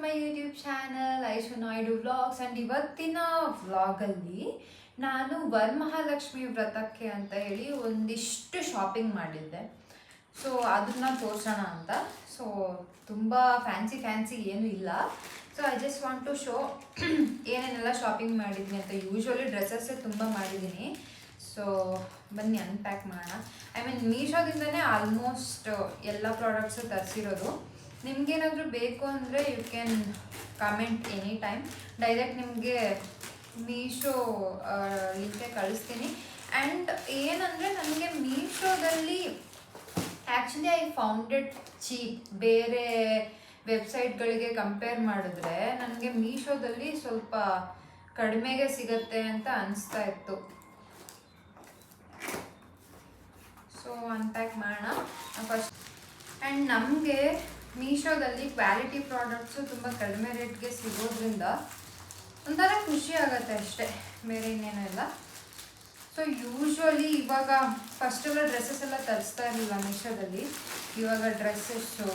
My YouTube channel Aishu Naidu vlogs. And ಇವತ್ತಿನ ವ್ಲಾಗಲ್ಲಿ ನಾನು ವರಮಹಾಲಕ್ಷ್ಮಿ ವ್ರತಕ್ಕೆ ಅಂತ ಹೇಳಿ ಒಂದಿಷ್ಟು ಶಾಪಿಂಗ್ ಮಾಡಿದ್ದೆ. ಸೊ ಅದನ್ನ ತೋರಿಸೋಣ ಅಂತ. ಸೊ ತುಂಬ ಫ್ಯಾನ್ಸಿ ಏನೂ ಇಲ್ಲ. So I just want to show ಏನೇನೆಲ್ಲ ಶಾಪಿಂಗ್ ಮಾಡಿದ್ದೀನಿ ಅಂತ. ಯೂಶ್ವಲಿ ಡ್ರೆಸ್ಸಸ್ಸೇ ತುಂಬ ಮಾಡಿದ್ದೀನಿ. ಸೊ ಬನ್ನಿ ಅನ್ಪ್ಯಾಕ್ ಮಾಡೋಣ. ಐ ಮೀನ್ ಮೀಶೋದಿಂದನೇ ಆಲ್ಮೋಸ್ಟ್ ಎಲ್ಲ ಪ್ರಾಡಕ್ಟ್ಸು ತರಿಸಿರೋದು. ನಿಮ್ಗೇನಾದರೂ ಬೇಕು ಅಂದರೆ you can comment any time. Direct ನಿಮಗೆ ಮೀಶೋ ಲಿಂಕೆ ಕಳಿಸ್ತೀನಿ. ಆ್ಯಂಡ್ ಏನಂದರೆ ನನಗೆ ಮೀಶೋದಲ್ಲಿ ಆ್ಯಕ್ಚುಲಿ ಐ ಫೌಂಡೆಡ್ ಚೀಪ್. ಬೇರೆ ವೆಬ್ಸೈಟ್ಗಳಿಗೆ ಕಂಪೇರ್ ಮಾಡಿದ್ರೆ ನನಗೆ ಮೀಶೋದಲ್ಲಿ ಸ್ವಲ್ಪ ಕಡಿಮೆಗೆ ಸಿಗತ್ತೆ ಅಂತ ಅನಿಸ್ತಾ ಇತ್ತು. ಸೊ ಅನ್ಪ್ಯಾಕ್ ಮಾಡೋಣ ಫಸ್ಟ್. ಆ್ಯಂಡ್ ನಮಗೆ ಮೀಶೋದಲ್ಲಿ ಕ್ವಾಲಿಟಿ ಪ್ರಾಡಕ್ಟ್ಸು ತುಂಬ ಕಡಿಮೆ ರೇಟ್ಗೆ ಸಿಗೋದ್ರಿಂದ ಒಂಥರ ಖುಷಿ ಆಗುತ್ತೆ ಅಷ್ಟೇ, ಬೇರೆ ಇನ್ನೇನೂ ಇಲ್ಲ. ಸೊ ಯೂಶ್ವಲಿ ಇವಾಗ ಫಸ್ಟೆಲ್ಲ ಡ್ರೆಸ್ಸಸ್ ಎಲ್ಲ ತರಿಸ್ತಾ ಇರಲಿಲ್ಲ ಮೀಶೋದಲ್ಲಿ. ಇವಾಗ ಡ್ರೆಸ್ಸಸ್ಸು,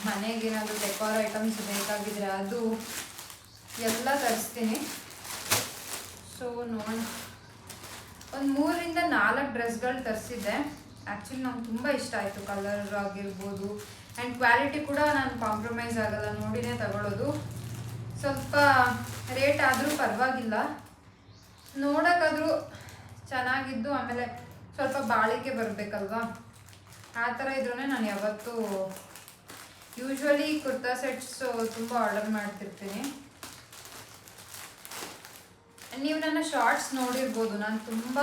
ಮನೆಗೇನಾದರೂ ಡೆಕೋರ್ ಐಟಮ್ಸ್ ಬೇಕಾಗಿದ್ರೆ ಅದು ಎಲ್ಲ ತರಿಸ್ತೀನಿ. ಸೊ ನೋಡೋಣ. ಒಂದು 3 ರಿಂದ 4 ಡ್ರೆಸ್ಗಳು ತರಿಸಿದ್ದೆ. ಆ್ಯಕ್ಚುಲಿ ನಂಗೆ ತುಂಬ ಇಷ್ಟ ಆಯಿತು. ಕಲರ್ ಆಗಿರ್ಬೋದು ಆ್ಯಂಡ್ ಕ್ವಾಲಿಟಿ ಕೂಡ ನಾನು ಕಾಂಪ್ರಮೈಸ್ ಆಗೋಲ್ಲ, ನೋಡಿನೇ ತಗೊಳ್ಳೋದು. ಸ್ವಲ್ಪ ರೇಟ್ ಆದರೂ ಪರವಾಗಿಲ್ಲ, ನೋಡೋಕ್ಕಾದರೂ ಚೆನ್ನಾಗಿದ್ದು, ಆಮೇಲೆ ಸ್ವಲ್ಪ ಬಾಳಿಕೆ ಬರಬೇಕಲ್ವಾ, ಆ ಥರ ಇದ್ರೂ ನಾನು ಯಾವತ್ತೂ ಯೂಶ್ವಲಿ ಕುರ್ತಾ ಸೆಟ್ಸು ತುಂಬ ಆರ್ಡರ್ ಮಾಡ್ತಿರ್ತೀನಿ. ನೀವು ನನ್ನ ಶಾರ್ಟ್ಸ್ ನೋಡಿರ್ಬೋದು, ನಾನು ತುಂಬ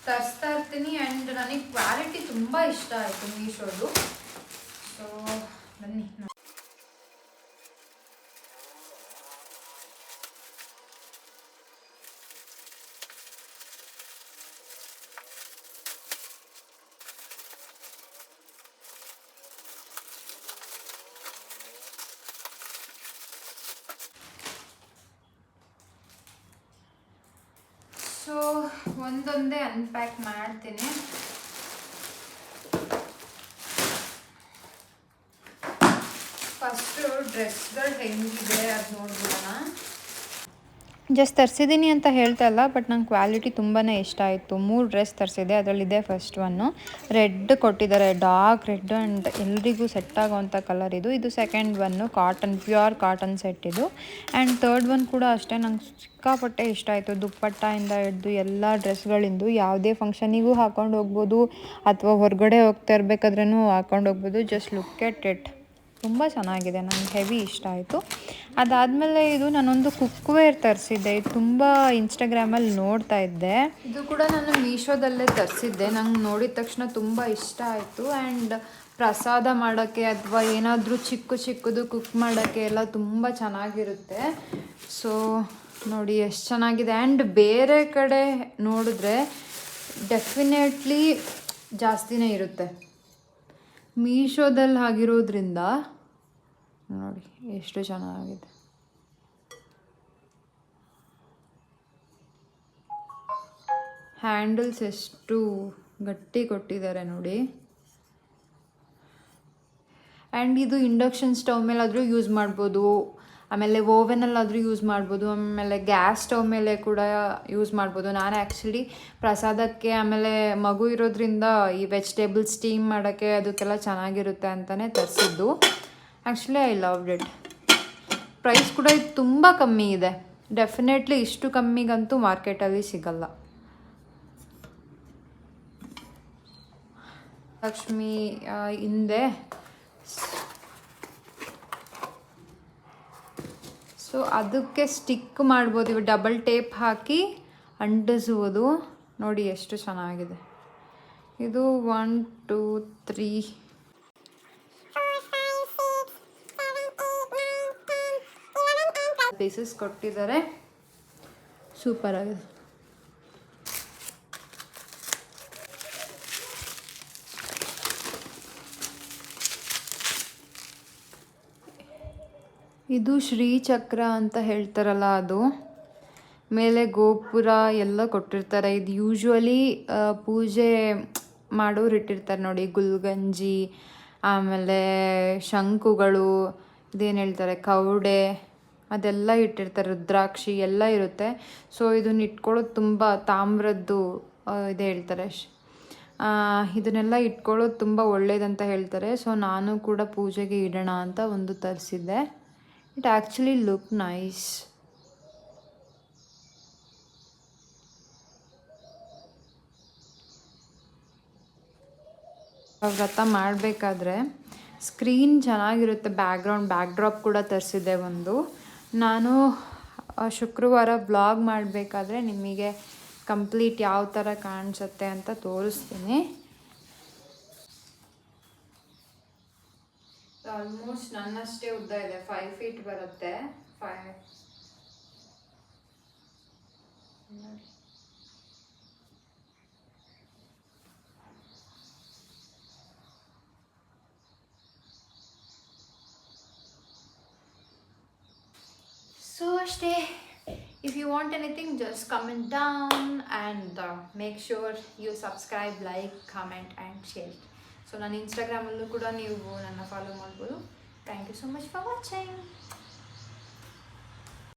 ತರಿಸ್ತಾ ಇರ್ತೀನಿ. ಆ್ಯಂಡ್ ನನಗೆ ಕ್ವಾಲಿಟಿ ತುಂಬ ಇಷ್ಟ ಆಯಿತು ಮೀಶೋದು. ಸೊ ಬನ್ನಿ. ಸೊ ಒಂದೊಂದೇ ಅನ್ಪ್ಯಾಕ್ ಮಾಡ್ತೀನಿ. ಫಸ್ಟು ಡ್ರೆಸ್ಗಳು ಹೆಂಗಿದೆ ಅದು ನೋಡ್ಬಿಡೋಣ. ಜಸ್ಟ್ ತರಿಸಿದ್ದೀನಿ ಅಂತ ಹೇಳ್ತಾ ಇಲ್ಲ, ಬಟ್ ನಂಗೆ ಕ್ವಾಲಿಟಿ ತುಂಬಾ ಇಷ್ಟ ಆಯಿತು. 3 ಡ್ರೆಸ್ ತರಿಸಿದೆ, ಅದರಲ್ಲಿದೆ ಫಸ್ಟ್ ಒನ್ನು. ರೆಡ್ ಕೊಟ್ಟಿದ್ದಾರೆ, ಡಾರ್ಕ್ ರೆಡ್ ಆ್ಯಂಡ್ ಎಲ್ರಿಗೂ ಸೆಟ್ ಆಗೋವಂಥ ಕಲರ್ ಇದು. ಇದು second one cotton, pure cotton set ಇದು. ಆ್ಯಂಡ್ ಥರ್ಡ್ ಒನ್ ಕೂಡ ಅಷ್ಟೇ, ನಂಗೆ ಸಿಕ್ಕಾಪಟ್ಟೆ ಇಷ್ಟ ಆಯಿತು. ದುಪ್ಪಟ್ಟಾಯಿಂದ ಹಿಡ್ದು ಎಲ್ಲ ಡ್ರೆಸ್ಗಳಿಂದು ಯಾವುದೇ ಫಂಕ್ಷನಿಗೂ ಹಾಕ್ಕೊಂಡು ಹೋಗ್ಬೋದು, ಅಥವಾ ಹೊರಗಡೆ ಹೋಗ್ತಾ ಇರಬೇಕಾದ್ರೂ ಹಾಕ್ಕೊಂಡು ಹೋಗ್ಬೋದು. ಜಸ್ಟ್ ಲುಕ್ ಎಟ್ ಇಟ್, ತುಂಬ ಚೆನ್ನಾಗಿದೆ, ನನಗೆ ಹೆವಿ ಇಷ್ಟ ಆಯಿತು. ಅದಾದಮೇಲೆ ಇದು ನಾನೊಂದು ಕುಕ್ವೇರ್ ತರಿಸಿದ್ದೆ. ಇದು ತುಂಬ ಇನ್ಸ್ಟಾಗ್ರಾಮಲ್ಲಿ ನೋಡ್ತಾ ಇದ್ದೆ. ಇದು ಕೂಡ ನಾನು ಮೀಶೋದಲ್ಲೇ ತರಿಸಿದ್ದೆ. ನಂಗೆ ನೋಡಿದ ತಕ್ಷಣ ತುಂಬ ಇಷ್ಟ ಆಯಿತು. ಆ್ಯಂಡ್ ಪ್ರಸಾದ ಮಾಡೋಕ್ಕೆ ಅಥವಾ ಏನಾದರೂ ಚಿಕ್ಕದು ಕುಕ್ ಮಾಡೋಕ್ಕೆ ಎಲ್ಲ ತುಂಬ ಚೆನ್ನಾಗಿರುತ್ತೆ. ಸೊ ನೋಡಿ ಎಷ್ಟು ಚೆನ್ನಾಗಿದೆ. ಆ್ಯಂಡ್ ಬೇರೆ ಕಡೆ ನೋಡಿದ್ರೆ ಡೆಫಿನೆಟ್ಲಿ ಜಾಸ್ತಿನೇ ಇರುತ್ತೆ. ಮೀಶೋದಲ್ಲಿ ಆಗಿರೋದ್ರಿಂದ ನೋಡಿ ಎಷ್ಟು ಚೆನ್ನಾಗಿದೆ. ಹ್ಯಾಂಡಲ್ಸ್ ಎಷ್ಟು ಗಟ್ಟಿ ಕೊಟ್ಟಿದ್ದಾರೆ ನೋಡಿ. ಆ್ಯಂಡ್ ಇದು ಇಂಡಕ್ಷನ್ ಸ್ಟವ್ ಮೇಲಾದರೂ ಯೂಸ್ ಮಾಡ್ಬೋದು, ಆಮೇಲೆ ಓವೆನಲ್ಲಾದರೂ ಯೂಸ್ ಮಾಡ್ಬೋದು, ಆಮೇಲೆ ಗ್ಯಾಸ್ ಸ್ಟವ್ ಮೇಲೆ ಕೂಡ ಯೂಸ್ ಮಾಡ್ಬೋದು. ನಾನು ಆ್ಯಕ್ಚುಲಿ ಪ್ರಸಾದಕ್ಕೆ ಆಮೇಲೆ ಮಗು ಇರೋದ್ರಿಂದ ಈ ವೆಜಿಟೇಬಲ್ ಸ್ಟೀಮ್ ಮಾಡೋಕ್ಕೆ ಅದಕ್ಕೆಲ್ಲ ಚೆನ್ನಾಗಿರುತ್ತೆ ಅಂತಲೇ ತರಿಸಿದ್ದು. Actually I loved it. Price ಕೂಡ ಇದು ತುಂಬ ಕಮ್ಮಿ ಇದೆ. ಡೆಫಿನೆಟ್ಲಿ ಇಷ್ಟು ಕಮ್ಮಿಗಂತೂ ಮಾರ್ಕೆಟಲ್ಲಿ ಸಿಗಲ್ಲ. ಲಕ್ಷ್ಮಿ ಹಿಂದೆ. ಸೊ ಅದಕ್ಕೆ ಸ್ಟಿಕ್ ಮಾಡ್ಬೋದು, ಇವು ಡಬಲ್ ಟೇಪ್ ಹಾಕಿ ಅಂಟಿಸುವುದು. ನೋಡಿ ಎಷ್ಟು ಚೆನ್ನಾಗಿದೆ. ಇದು 1 2 3 ಪೀಸಸ್ ಕೊಟ್ಟಿದ್ದಾರೆ. ಸೂಪರ್ ಆಗಿದೆ. ಇದು ಶ್ರೀಚಕ್ರ ಅಂತ ಹೇಳ್ತಾರಲ್ಲ, ಅದು ಮೇಲೆ ಗೋಪುರ ಎಲ್ಲ ಕೊಟ್ಟಿರ್ತಾರೆ. ಇದು ಯೂಶ್ವಲಿ ಪೂಜೆ ಮಾಡೋರು ಇಟ್ಟಿರ್ತಾರೆ ನೋಡಿ. ಗುಲ್ಗಂಜಿ, ಆಮೇಲೆ ಶಂಕುಗಳು, ಇದೇನು ಹೇಳ್ತಾರೆ, ಕವಡೆ, ಅದೆಲ್ಲ ಇಟ್ಟಿರ್ತಾರೆ, ರುದ್ರಾಕ್ಷಿ ಎಲ್ಲ ಇರುತ್ತೆ. ಸೊ ಇದನ್ನ ಇಟ್ಕೊಳ್ಳೋದು ತುಂಬ ತಾಮ್ರದ್ದು ಇದೆ ಹೇಳ್ತಾರೆ. ಇದನ್ನೆಲ್ಲ ಇಟ್ಕೊಳ್ಳೋದು ತುಂಬ ಒಳ್ಳೇದಂತ ಹೇಳ್ತಾರೆ. ಸೊ ನಾನು ಕೂಡ ಪೂಜೆಗೆ ಇಡೋಣ ಅಂತ ಒಂದು ತರಿಸಿದ್ದೆ. It actually look nice. ವ್ರತ ಮಾಡಬೇಕಾದ್ರೆ ಸ್ಕ್ರೀನ್ ಚೆನ್ನಾಗಿರುತ್ತೆ, ಬ್ಯಾಕ್ ಡ್ರಾಪ್ ಕೂಡ ತರಿಸಿದ್ದೆ ಒಂದು. ನಾನು ಶುಕ್ರವಾರ ವ್ಲಾಗ್ ಮಾಡಬೇಕಾದ್ರೆ ನಿಮಗೆ ಕಂಪ್ಲೀಟ್ ಯಾವ ಥರ ಕಾಣಿಸುತ್ತೆ ಅಂತ ತೋರಿಸ್ತೀನಿ. ಆಲ್ಮೋಸ್ಟ್ ನನ್ನಷ್ಟೇ ಉದ್ದ ಇದೆ, 5 ಫೀಟ್ ಬರುತ್ತೆ. 5 ಸೊ ಅಷ್ಟೇ. If you want anything, just comment down and make sure you subscribe, like, comment and share. So ನನ್ನ ಇನ್ಸ್ಟಾಗ್ರಾಮಲ್ಲೂ ಕೂಡ ನೀವು ನನ್ನ ಫಾಲೋ ಮಾಡ್ಬೋದು. Thank you so much for watching.